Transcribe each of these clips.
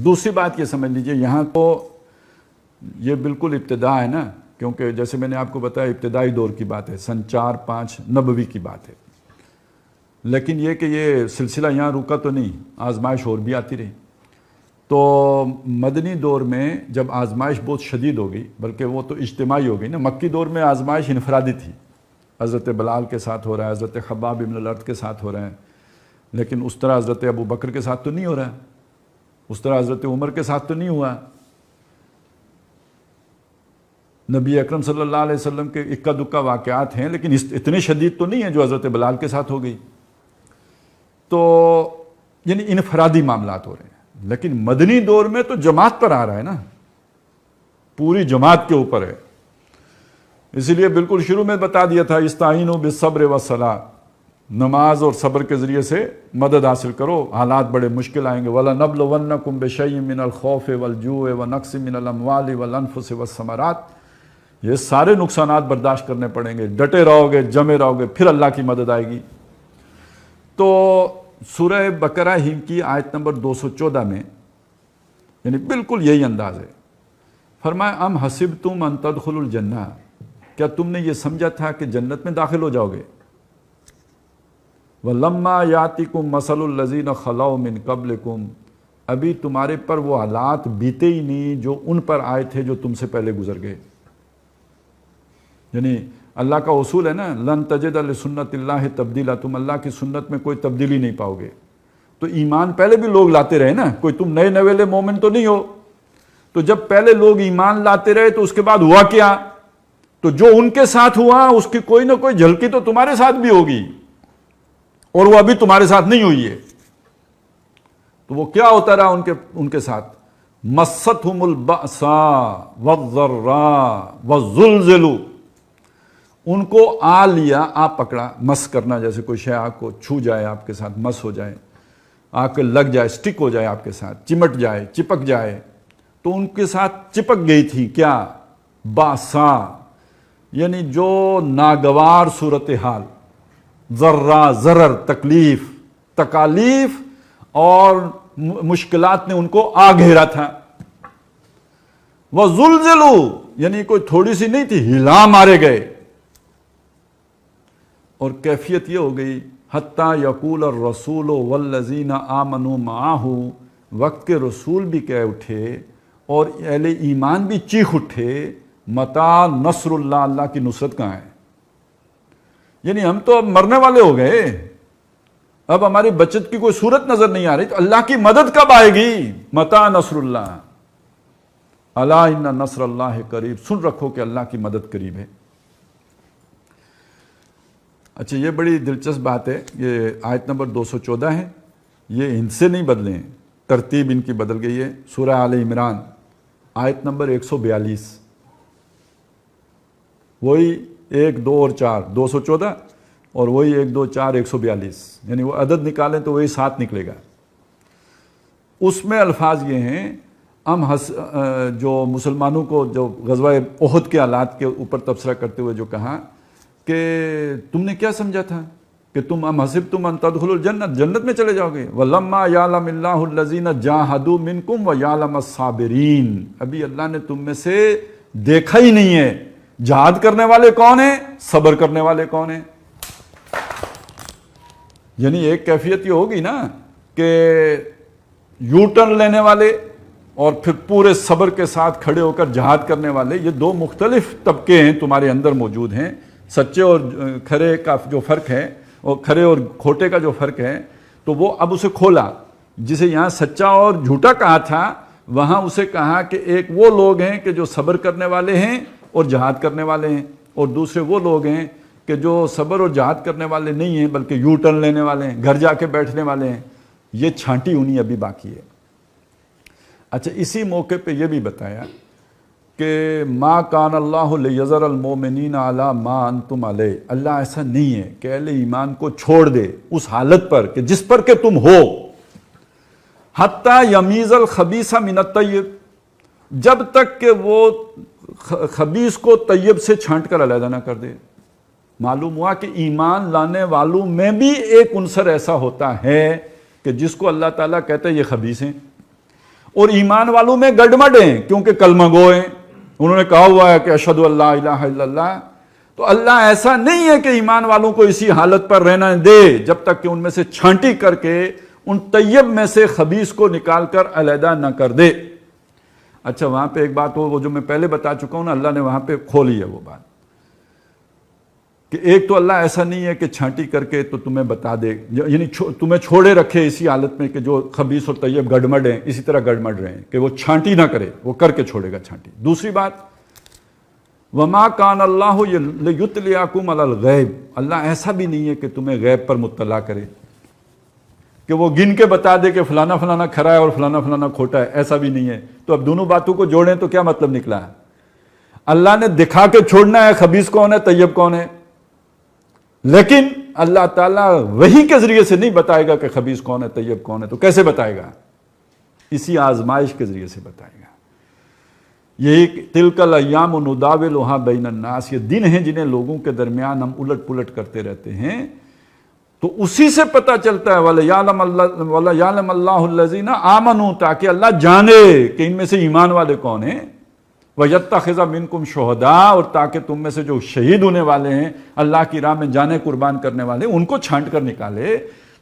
دوسری بات یہ سمجھ لیجئے، یہاں تو یہ بالکل ابتدا ہے نا، کیونکہ جیسے میں نے آپ کو بتایا ابتدائی دور کی بات ہے، سن 4-5 نبوی کی بات ہے، لیکن یہ کہ یہ سلسلہ یہاں رکا تو نہیں، آزمائش اور بھی آتی رہی۔ تو مدنی دور میں جب آزمائش بہت شدید ہو گئی، بلکہ وہ تو اجتماعی ہو گئی نا، مکی دور میں آزمائش انفرادی تھی، حضرت بلال کے ساتھ ہو رہا ہے، حضرت خباب بن الارت کے ساتھ ہو رہا ہے، لیکن اس طرح حضرت ابو بکر کے ساتھ تو نہیں ہو رہا ہے، اس طرح حضرت عمر کے ساتھ تو نہیں ہوا۔ نبی اکرم صلی اللہ علیہ وسلم کے اکا دکا واقعات ہیں، لیکن اتنے شدید تو نہیں ہیں جو حضرت بلال کے ساتھ ہو گئی۔ تو یعنی انفرادی معاملات ہو رہے ہیں، لیکن مدنی دور میں تو جماعت پر آ رہا ہے نا، پوری جماعت کے اوپر ہے۔ اسی لیے بالکل شروع میں بتا دیا تھا، استعینوا بالصبر والصلاۃ، نماز اور صبر کے ذریعے سے مدد حاصل کرو، حالات بڑے مشکل آئیں گے۔ وَلَنَبْلُوَنَّكُمْ بِشَيْءٍ مِّنَ الْخَوْفِ وَالْجُوعِ وَنَقْصٍ مِّنَ الْأَمْوَالِ وَالْأَنفُسِ وَالثَّمَرَاتِ، یہ سارے نقصانات برداشت کرنے پڑیں گے، ڈٹے رہو گے، جمے رہو گے، پھر اللہ کی مدد آئے گی۔ تو سورہ بقرہ ہی کی آیت نمبر 214 میں یعنی بالکل یہی انداز ہے، فرمایا ام حسبتم ان تدخلوا الجنہ، کیا تم نے یہ سمجھا تھا کہ جنت میں داخل ہو جاؤ گے؟ وَلَمَّا يَأْتِكُمْ مَثَلُ الَّذِينَ خَلَوْا مِن قَبْلِكُمْ، ابھی تمہارے پر وہ حالات بیتے ہی نہیں جو ان پر آئے تھے جو تم سے پہلے گزر گئے۔ یعنی اللہ کا اصول ہے نا، لن تجد لسنت اللہ تبدیلا، تم اللہ کی سنت میں کوئی تبدیلی نہیں پاؤ گے۔ تو ایمان پہلے بھی لوگ لاتے رہے نا، کوئی تم نئے نویلے مومن تو نہیں ہو۔ تو جب پہلے لوگ ایمان لاتے رہے تو اس کے بعد ہوا کیا؟ تو جو ان کے ساتھ ہوا اس کی کوئی نہ کوئی جھلکی تو تمہارے ساتھ بھی ہوگی، اور وہ ابھی تمہارے ساتھ نہیں ہوئی ہے۔ تو وہ کیا ہوتا رہا ان کے ساتھ؟ مَسَّتْهُمُ الْبَأْسَاءُ وَالضَّرَّاءُ وَالزُّلْزِلُوا، ان کو آ لیا، آ پکڑا، مس کرنا، جیسے کوئی شے آپ کو چھو جائے، آپ کے ساتھ مس ہو جائے، آ کے لگ جائے، سٹک ہو جائے آپ کے ساتھ، چمٹ جائے، چپک جائے، تو ان کے ساتھ چپک گئی تھی کیا؟ باسا، یعنی جو ناگوار صورتحال، ذرہ ضرر، تکلیف، تکالیف اور مشکلات نے ان کو آ گھیرا تھا۔ وَزُلْزِلُوا، یعنی کوئی تھوڑی سی نہیں تھی، ہلا مارے گئے۔ اور کیفیت یہ ہو گئی حتیٰ یقول الرسول والذین آمنوا معہ، وقت کے رسول بھی کہہ اٹھے اور اہل ایمان بھی چیخ اٹھے، متی نصر اللہ، اللہ کی نصرت کہاں ہے؟ یعنی ہم تو اب مرنے والے ہو گئے، اب ہماری بچت کی کوئی صورت نظر نہیں آ رہی، تو اللہ کی مدد کب آئے گی؟ متی نصر اللہ، الا ان نصر اللہ قریب، سن رکھو کہ اللہ کی مدد قریب ہے۔ اچھا، یہ بڑی دلچسپ بات ہے، یہ آیت نمبر 214 ہے، یہ ان سے نہیں بدلے ہیں، ترتیب ان کی بدل گئی ہے۔ سورہ آل عمران آیت نمبر 142، وہی 1، 2 اور 4، 214 اور وہی 1، 2، 4، 142، یعنی وہ عدد نکالیں تو وہی 7 نکلے گا۔ اس میں الفاظ یہ ہیں، جو مسلمانوں کو جو غزوہ احد کے حالات کے اوپر تبصرہ کرتے ہوئے جو کہا کہ تم نے کیا سمجھا تھا کہ تم ام حسبتم ان تدخلوا الجنہ، جنت میں چلے جاؤ گے؟ وَلَمَّا يَعْلَمِ اللَّهُ الَّذِينَ جَاهَدُوا مِنْكُمْ وَيَعْلَمَ الصَّابِرِينَ، ابھی اللہ نے تم میں سے دیکھا ہی نہیں ہے، جہاد کرنے والے کون ہیں، صبر کرنے والے کون ہیں۔ یعنی ایک کیفیت یہ ہوگی نا کہ یو ٹرن لینے والے اور پھر پورے صبر کے ساتھ کھڑے ہو کر جہاد کرنے والے، یہ دو مختلف طبقے ہیں تمہارے اندر موجود ہیں۔ سچے اور کھرے کا جو فرق ہے، اور کھرے اور کھوٹے کا جو فرق ہے، تو وہ اب اسے کھولا، جسے یہاں سچا اور جھوٹا کہا تھا، وہاں اسے کہا کہ ایک وہ لوگ ہیں کہ جو صبر کرنے والے ہیں اور جہاد کرنے والے ہیں، اور دوسرے وہ لوگ ہیں کہ جو صبر اور جہاد کرنے والے نہیں ہیں بلکہ یو ٹرن لینے والے ہیں، گھر جا کے بیٹھنے والے ہیں۔ یہ چھانٹی ہونی ابھی باقی ہے۔ اچھا، اسی موقع پہ یہ بھی بتایا کہ ما کان اللہ لیذر المؤمنین علی ما انتم علیہ، اللہ ایسا نہیں ہے کہ اہل ایمان کو چھوڑ دے اس حالت پر کہ جس پر کہ تم ہو، حتی یمیز الخبیث من الطیب، جب تک کہ وہ خبیث کو طیب سے چھانٹ کر علیحدہ نہ کر دے۔ معلوم ہوا کہ ایمان لانے والوں میں بھی ایک عنصر ایسا ہوتا ہے کہ جس کو اللہ تعالیٰ کہتا ہے یہ خبیث ہیں، اور ایمان والوں میں گڈمڈ ہیں کیونکہ کلمہ گو ہیں, انہوں نے کہا ہوا ہے کہ اشہدو اللہ الہ الا اللہ. تو اللہ ایسا نہیں ہے کہ ایمان والوں کو اسی حالت پر رہنا دے جب تک کہ ان میں سے چھانٹی کر کے ان طیب میں سے خبیث کو نکال کر علیحدہ نہ کر دے. اچھا وہاں پہ ایک بات وہ جو میں پہلے بتا چکا ہوں نا, اللہ نے وہاں پہ کھولی ہے وہ بات کہ ایک تو اللہ ایسا نہیں ہے کہ چھانٹی کر کے تو تمہیں بتا دے, یعنی تمہیں چھوڑے رکھے اسی حالت میں کہ جو خبیث اور طیب گڑمڈ ہیں اسی طرح گڑمڈ رہے ہیں, کہ وہ چھانٹی نہ کرے, وہ کر کے چھوڑے گا چھانٹی. دوسری بات, وما کان اللہ لیطلعکم علی الغیب, اللہ ایسا بھی نہیں ہے کہ تمہیں غیب پر مطلع کرے کہ وہ گن کے بتا دے کہ فلانا فلانا کھرا ہے اور فلانا فلانا کھوٹا ہے, ایسا بھی نہیں ہے. تو اب دونوں باتوں کو جوڑیں تو کیا مطلب نکلا ہے؟ اللہ نے دکھا کے چھوڑنا ہے خبیث کون ہے طیب کون ہے, لیکن اللہ تعالیٰ وحی کے ذریعے سے نہیں بتائے گا کہ خبیث کون ہے طیب کون ہے. تو کیسے بتائے گا؟ اسی آزمائش کے ذریعے سے بتائے گا. یہی تلک الایام نداولھا بین الناس, یہ دن ہیں جنہیں لوگوں کے درمیان ہم الٹ پلٹ کرتے رہتے ہیں, تو اسی سے پتہ چلتا ہے وَلَيَعْلَمَ اللَّهُ الَّذِينَ آمَنُوا, تاکہ اللہ جانے کہ ان میں سے ایمان والے کون ہیں, وَيَتَّخِذَ مِنْكُمْ شُهَدَاءَ, اور تاکہ تم میں سے جو شہید ہونے والے ہیں اللہ کی راہ میں جانیں قربان کرنے والے ان کو چھانٹ کر نکالے.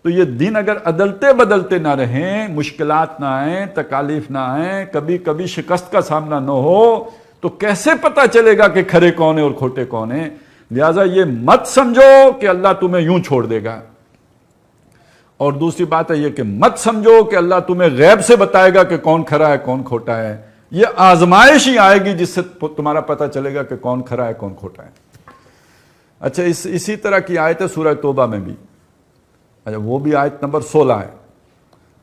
تو یہ دن اگر عدلتے بدلتے نہ رہیں, مشکلات نہ آئیں, تکالیف نہ آئیں, کبھی کبھی شکست کا سامنا نہ ہو, تو کیسے پتہ چلے گا کہ کھرے کون ہیں اور کھوٹے کون ہیں؟ لہٰذا یہ مت سمجھو کہ اللہ تمہیں یوں چھوڑ دے گا. اور دوسری بات ہے یہ کہ مت سمجھو کہ اللہ تمہیں غیب سے بتائے گا کہ کون کھرا ہے کون کھوٹا ہے. یہ آزمائش ہی آئے گی جس سے تمہارا پتہ چلے گا کہ کون کھرا ہے کون کھوٹا ہے. اچھا اسی طرح کی آیت ہے سورہ توبہ میں بھی. اچھا وہ بھی آیت نمبر 16 ہے.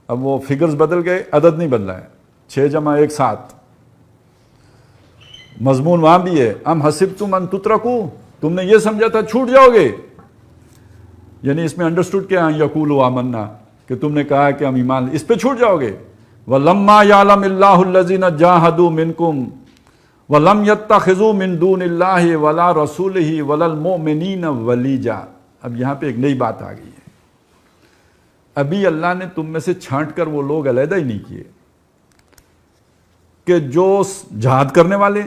اب وہ فگرز بدل گئے, عدد نہیں بدلا ہے, 6 جمع 1 7. مضمون وہاں بھی ہے, ام حسبتم ان تترکوا, تم نے یہ سمجھا تھا چھوٹ جاؤ گے, یعنی اس میں انڈرسٹوڈ کیا ہے یقولوا آمنا, کہ تم نے کہا کہ ہم ایمان, اس پہ چھوٹ جاؤ گے. وَلَمَّا يَعْلَمِ اللَّهُ الَّذِينَ جَاهَدُوا مِنْكُمْ وَلَمْ يَتَّخِذُوا مِنْ دُونِ اللَّهِ وَلَا رَسُولِهِ وَلَا الْمُؤْمِنِينَ وَلِيجًا. اب یہاں پہ ایک نئی بات آ گئی ہے. ابھی اللہ نے تم میں سے چھانٹ کر وہ لوگ علیحدہ ہی نہیں کیے کہ جو جہاد کرنے والے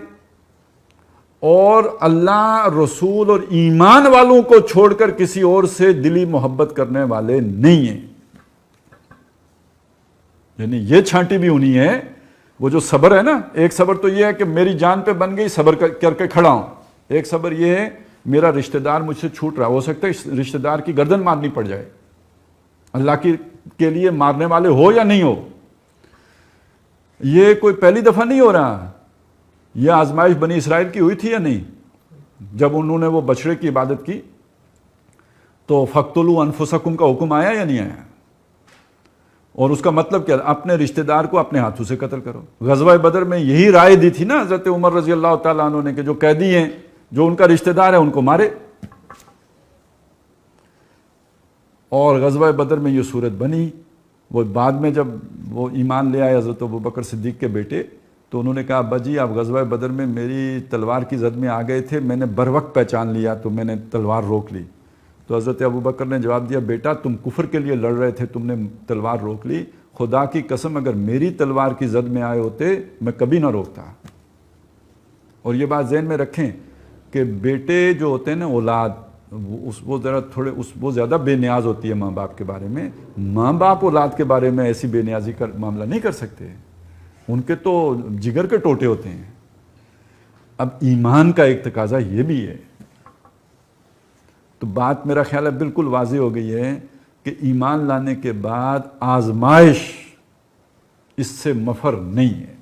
اور اللہ رسول اور ایمان والوں کو چھوڑ کر کسی اور سے دلی محبت کرنے والے نہیں ہیں. یعنی یہ چھانٹی بھی ہونی ہے. وہ جو صبر ہے نا, ایک صبر تو یہ ہے کہ میری جان پہ بن گئی, صبر کر کے کھڑا ہوں. ایک صبر یہ ہے میرا رشتہ دار مجھ سے چھوٹ رہا, ہو سکتا ہے رشتہ دار کی گردن مارنی پڑ جائے, اللہ کے لیے مارنے والے ہو یا نہیں ہو. یہ کوئی پہلی دفعہ نہیں ہو رہا. یہ آزمائش بنی اسرائیل کی ہوئی تھی یا نہیں؟ جب انہوں نے وہ بچڑے کی عبادت کی تو فَاقْتُلُوا أَنفُسَكُمْ کا حکم آیا یا نہیں آیا؟ اور اس کا مطلب کیا؟ اپنے رشتہ دار کو اپنے ہاتھوں سے قتل کرو. غزوہ بدر میں یہی رائے دی تھی نا حضرت عمر رضی اللہ تعالیٰ عنہ نے کہ جو قیدی ہیں, جو ان کا رشتہ دار ہے, ان کو مارے. اور غزوہ بدر میں یہ صورت بنی. وہ بعد میں جب وہ ایمان لے آئے حضرت ابوبکر صدیق کے بیٹے, تو انہوں نے کہا ابا جی آپ غزوہ بدر میں میری تلوار کی زد میں آ گئے تھے, میں نے بر وقت پہچان لیا تو میں نے تلوار روک لی. تو حضرت ابوبکر نے جواب دیا بیٹا تم کفر کے لیے لڑ رہے تھے, تم نے تلوار روک لی, خدا کی قسم اگر میری تلوار کی زد میں آئے ہوتے میں کبھی نہ روکتا. اور یہ بات ذہن میں رکھیں کہ بیٹے جو ہوتے ہیں نا اولاد, وہ ذرا تھوڑے وہ زیادہ بے نیاز ہوتی ہے ماں باپ کے بارے میں. ماں باپ اولاد کے بارے میں ایسی بے نیازی کا معاملہ نہیں کر سکتے, ان کے تو جگر کے ٹوٹے ہوتے ہیں. اب ایمان کا ایک تقاضا یہ بھی ہے. تو بات میرا خیال ہے بالکل واضح ہو گئی ہے کہ ایمان لانے کے بعد آزمائش اس سے مفر نہیں ہے.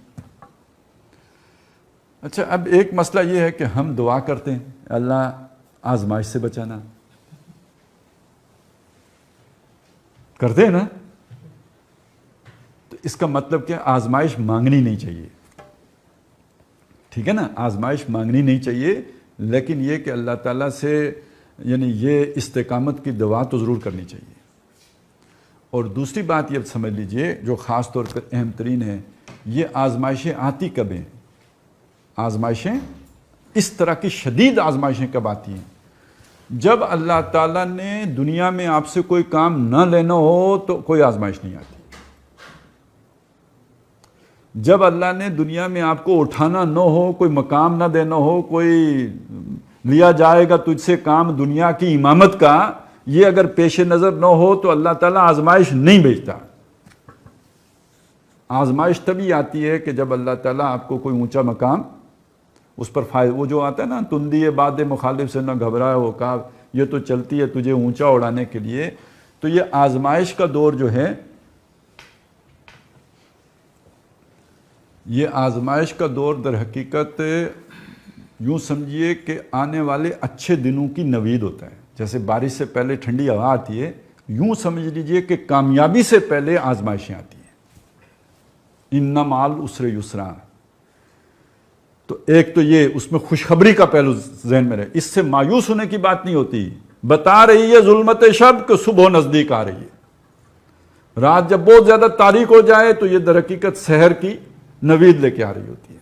اچھا اب ایک مسئلہ یہ ہے کہ ہم دعا کرتے ہیں اللہ آزمائش سے بچانا, کرتے ہیں نا, تو اس کا مطلب کیا؟ آزمائش مانگنی نہیں چاہیے. ٹھیک ہے نا, آزمائش مانگنی نہیں چاہیے, لیکن یہ کہ اللہ تعالیٰ سے یعنی یہ استقامت کی دعا تو ضرور کرنی چاہیے. اور دوسری بات یہ سمجھ لیجئے جو خاص طور پر اہم ترین ہے, یہ آزمائشیں آتی کب ہیں؟ آزمائشیں اس طرح کی شدید آزمائشیں کب آتی ہیں؟ جب اللہ تعالیٰ نے دنیا میں آپ سے کوئی کام نہ لینا ہو تو کوئی آزمائش نہیں آتی. جب اللہ نے دنیا میں آپ کو اٹھانا نہ ہو، کوئی مقام نہ دینا ہو، کوئی لیا جائے گا تجھ سے کام دنیا کی امامت کا، یہ اگر پیش نظر نہ ہو تو اللہ تعالیٰ آزمائش نہیں بھیجتا۔ آزمائش تبھی آتی ہے کہ جب اللہ تعالیٰ آپ کو کوئی اونچا مقام اس پر فائدہ، وہ جو آتا ہے نا، تندی باد مخالف سے نہ گھبرائے، وہ کہا یہ تو چلتی ہے تجھے اونچا اڑانے کے لیے۔ تو یہ آزمائش کا دور جو ہے، یہ آزمائش کا دور در حقیقت یوں سمجھیے کہ آنے والے اچھے دنوں کی نوید ہوتا ہے۔ جیسے بارش سے پہلے ٹھنڈی ہوا آتی ہے، یوں سمجھ لیجئے کہ کامیابی سے پہلے آزمائشیں آتی ہیں۔ ان مع العسر یسرا، تو ایک تو یہ اس میں خوشخبری کا پہلو ذہن میں رہے، اس سے مایوس ہونے کی بات نہیں ہوتی۔ بتا رہی ہے ظلمت شب کہ صبح نزدیک آ رہی ہے۔ رات جب بہت زیادہ تاریک ہو جائے تو یہ در حقیقت سحر کی نوید لے کے آ رہی ہوتی ہے۔